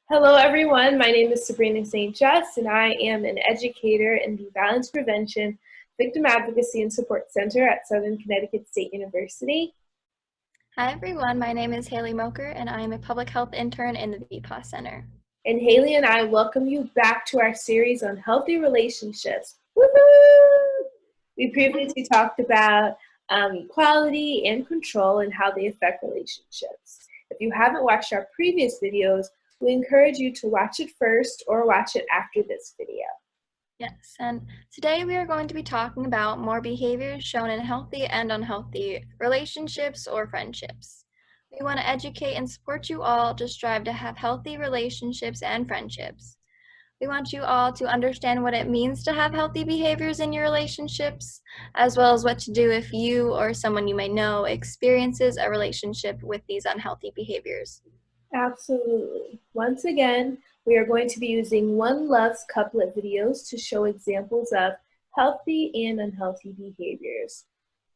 Hello, everyone. My name is Sabrina and I am an educator in the Violence Prevention, Victim Advocacy, and Support Center at Southern Connecticut State University. Hi everyone, my name is Haley Moker and I am a public health intern in the VPAS Center. And Haley and I welcome you back to our series on healthy relationships. Woohoo! We previously talked about equality and control and how they affect relationships. If you haven't watched our previous videos, we encourage you to watch it first or watch it after this video. Yes, and today we are going to be talking about more behaviors shown in healthy and unhealthy relationships or friendships. We want to educate and support you all to strive to have healthy relationships and friendships. We want you all to understand what it means to have healthy behaviors in your relationships, as well as what to do if you or someone you may know experiences a relationship with these unhealthy behaviors. Absolutely. Once again, we are going to be using One Love's couplet videos to show examples of healthy and unhealthy behaviors.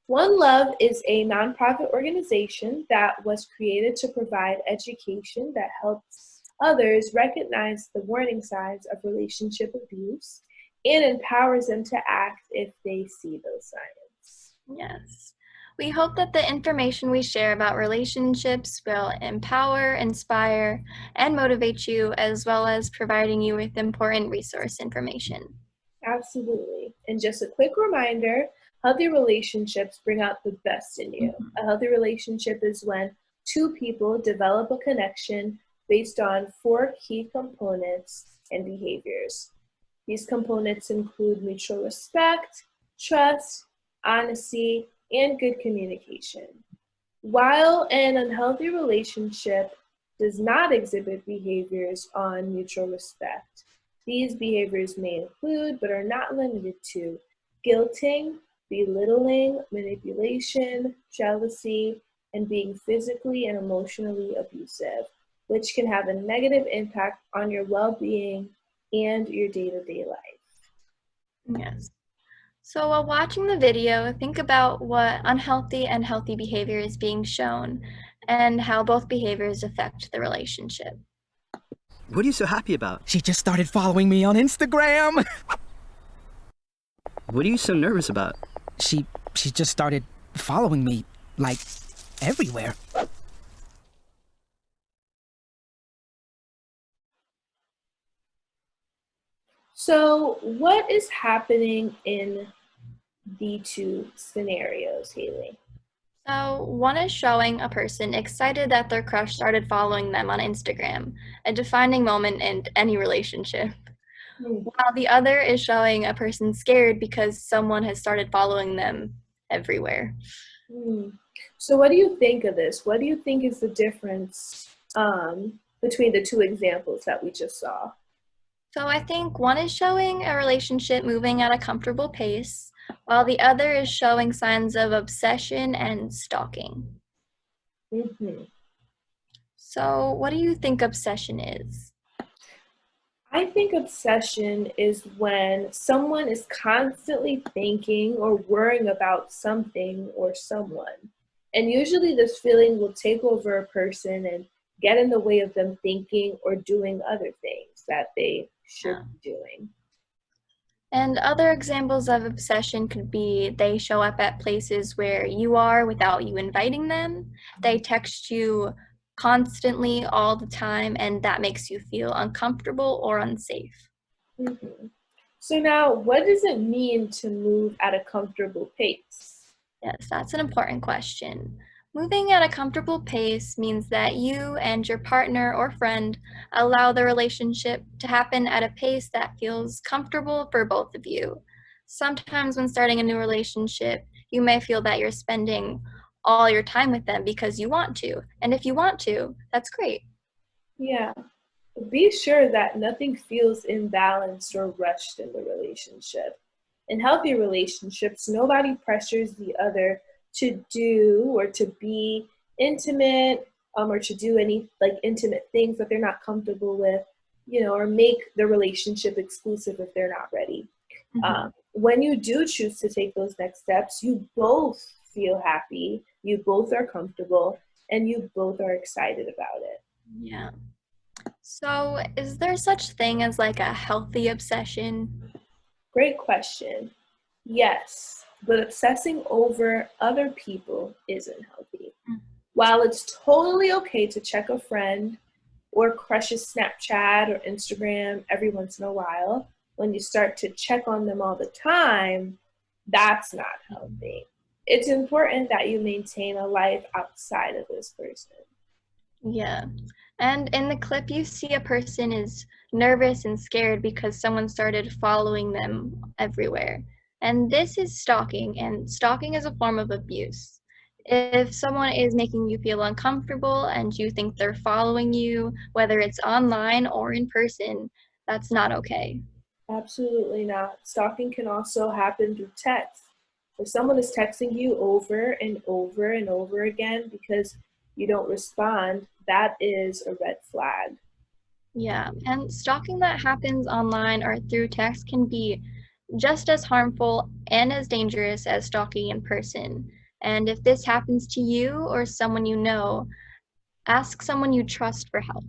One Love is a nonprofit organization that was created to provide education that helps others recognize the warning signs of relationship abuse and empowers them to act if they see those signs. Yes. We hope that the information we share about relationships will empower, inspire, and motivate you, as well as providing you with important resource information. Absolutely. And just a quick reminder, healthy relationships bring out the best in you. A healthy relationship is when two people develop a connection based on 4 key components and behaviors. These components include mutual respect, trust, honesty, and good communication. While an unhealthy relationship does not exhibit behaviors on mutual respect, these behaviors may include, but are not limited to, guilting, belittling, manipulation, jealousy, and being physically and emotionally abusive, which can have a negative impact on your well-being and your day-to-day life. Yes. So while watching the video, think about what unhealthy and healthy behavior is being shown and how both behaviors affect the relationship. What are you so happy about? She just started following me on Instagram. What are you so nervous about? She just started following me, like, everywhere. So what is happening in the two scenarios, Haley? So one is showing a person excited that their crush started following them on Instagram, a defining moment in any relationship. While the other is showing a person scared because someone has started following them everywhere. So what do you think of this? What do you think is the difference between the two examples that we just saw? So I think one is showing a relationship moving at a comfortable pace, while the other is showing signs of obsession and stalking. Mm-hmm. So what do you think obsession is? I think obsession is when someone is constantly thinking or worrying about something or someone. And usually this feeling will take over a person and get in the way of them thinking or doing other things that they should be doing. And other examples of obsession could be they show up at places where you are without you inviting them. They text you constantly all the time, and that makes you feel uncomfortable or unsafe. Mm-hmm. So now, what does it mean to move at a comfortable pace? Yes, that's an important question. Moving at a comfortable pace means that you and your partner or friend allow the relationship to happen at a pace that feels comfortable for both of you. Sometimes when starting a new relationship, you may feel that you're spending all your time with them because you want to. And if you want to, that's great. Yeah. Be sure that nothing feels imbalanced or rushed in the relationship. In healthy relationships, nobody pressures the other to do or to be intimate or to do any like intimate things that they're not comfortable with, or make the relationship exclusive if they're not ready. When you do choose to take those next steps, you both feel happy, you both are comfortable, and you both are excited about it. Yeah. So, is there such thing as like a healthy obsession? Great question. Yes, but obsessing over other people isn't healthy. While it's totally okay to check a friend or crush's Snapchat or Instagram every once in a while, when you start to check on them all the time, that's not healthy. It's important that you maintain a life outside of this person. Yeah. And in the clip, you see a person is nervous and scared because someone started following them everywhere. And this is stalking, and stalking is a form of abuse. If someone is making you feel uncomfortable and you think they're following you, whether it's online or in person, that's not okay. Absolutely not. Stalking can also happen through text. If someone is texting you over and over and over again because you don't respond, that is a red flag. Yeah, and stalking that happens online or through text can be just as harmful and as dangerous as stalking in person. And if this happens to you or someone you know, ask someone you trust for help.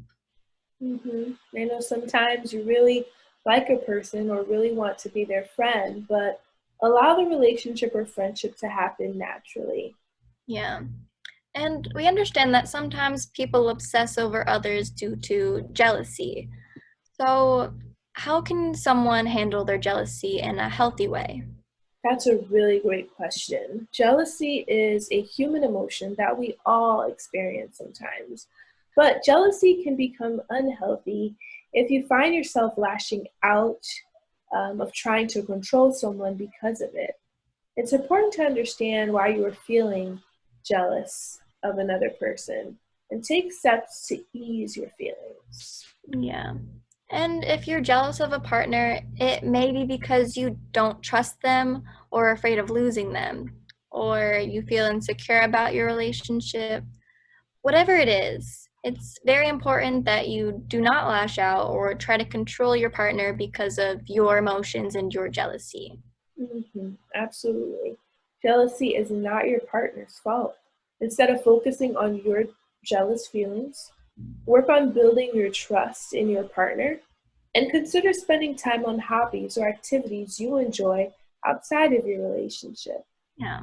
I know sometimes you really like a person or really want to be their friend, but allow the relationship or friendship to happen naturally. Yeah. And we understand that sometimes people obsess over others due to jealousy. So, how can someone handle their jealousy in a healthy way? That's a really great question. Jealousy is a human emotion that we all experience sometimes, but jealousy can become unhealthy if you find yourself lashing out, of trying to control someone because of it. It's important to understand why you are feeling jealous of another person and take steps to ease your feelings. Yeah. And if you're jealous of a partner, it may be because you don't trust them or are afraid of losing them, or you feel insecure about your relationship. Whatever it is, it's very important that you do not lash out or try to control your partner because of your emotions and your jealousy. Absolutely. Jealousy is not your partner's fault. Instead of focusing on your jealous feelings, work on building your trust in your partner and consider spending time on hobbies or activities you enjoy outside of your relationship. Yeah.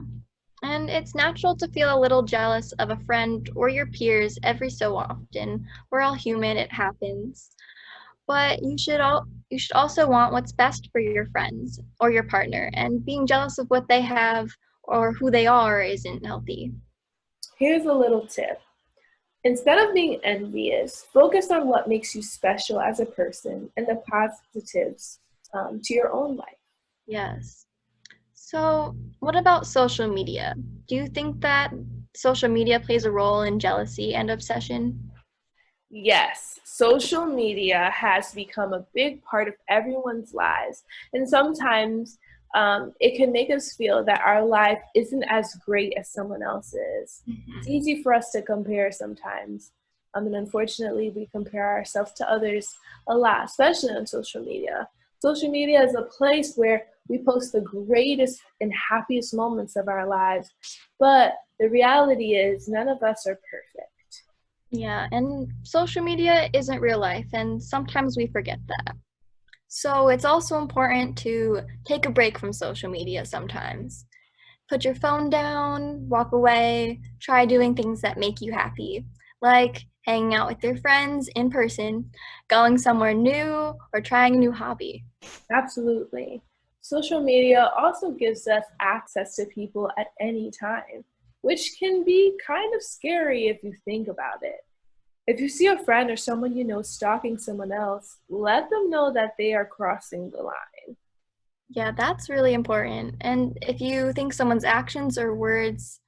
And it's natural to feel a little jealous of a friend or your peers every so often. We're all human, it happens. But you should also want what's best for your friends or your partner, and being jealous of what they have or who they are isn't healthy. Here's a little tip. Instead of being envious, focus on what makes you special as a person and the positives to your own life. Yes. So, what about social media? Do you think that social media plays a role in jealousy and obsession? Yes, social media has become a big part of everyone's lives. And sometimes it can make us feel that our life isn't as great as someone else's. It's easy for us to compare sometimes. And unfortunately, we compare ourselves to others a lot, especially on social media. Social media is a place where we post the greatest and happiest moments of our lives. But the reality is, none of us are perfect. Yeah, and social media isn't real life, and sometimes we forget that. So, it's also important to take a break from social media sometimes. Put your phone down, walk away, try doing things that make you happy, like hanging out with your friends in person, going somewhere new, or trying a new hobby. Absolutely. Social media also gives us access to people at any time, which can be kind of scary if you think about it. If you see a friend or someone you know stalking someone else, let them know that they are crossing the line. Yeah, that's really important. And if you think someone's actions or words,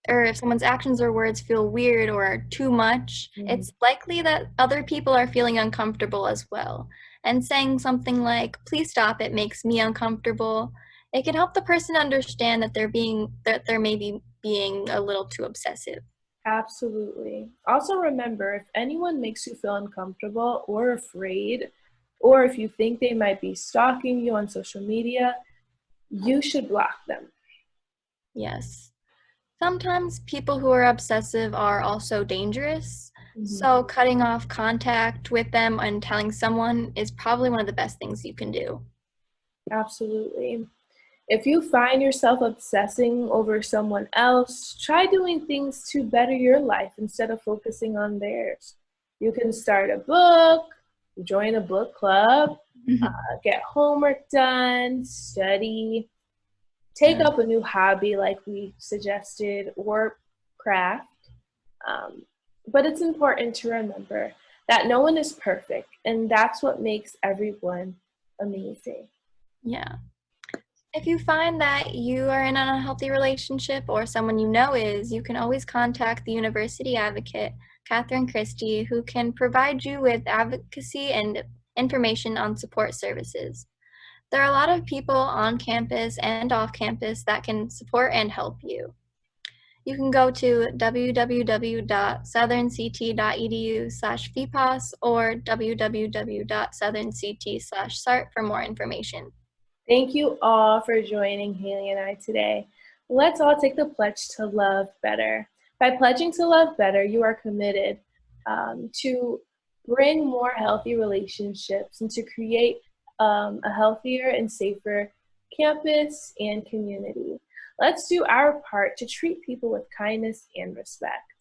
or if someone's actions or words feel weird or are too much, it's likely that other people are feeling uncomfortable as well. And saying something like, please stop, it makes me uncomfortable, it can help the person understand that they're maybe being a little too obsessive. Absolutely. Also, remember if anyone makes you feel uncomfortable or afraid, or if you think they might be stalking you on social media, you should block them. Yes. Sometimes people who are obsessive are also dangerous. So cutting off contact with them and telling someone is probably one of the best things you can do. Absolutely. If you find yourself obsessing over someone else, try doing things to better your life instead of focusing on theirs. You can start a book, join a book club, get homework done, study, take up a new hobby like we suggested, or craft. But it's important to remember that no one is perfect, and that's what makes everyone amazing. Yeah. If you find that you are in an unhealthy relationship or someone you know is, you can always contact the university advocate, Catherine Christie, who can provide you with advocacy and information on support services. There are a lot of people on campus and off campus that can support and help you. You can go to www.southernct.edu/FPOS or www.southernct/SART for more information. Thank you all for joining Haley and I today. Let's all take the pledge to love better. By pledging to love better, you are committed to bring more healthy relationships and to create a healthier and safer campus and community. Let's do our part to treat people with kindness and respect.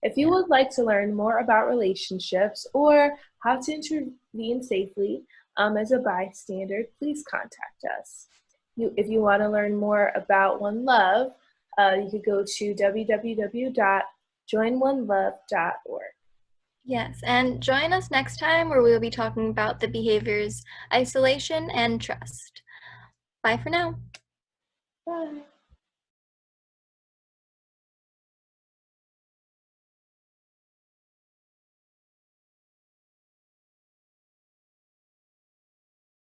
If you would like to learn more about relationships or how to intervene safely as a bystander, please contact us. If you want to learn more about One Love, you could go to www.joinonelove.org. Yes, and join us next time where we will be talking about the behaviors isolation and trust. Bye for now. Bye.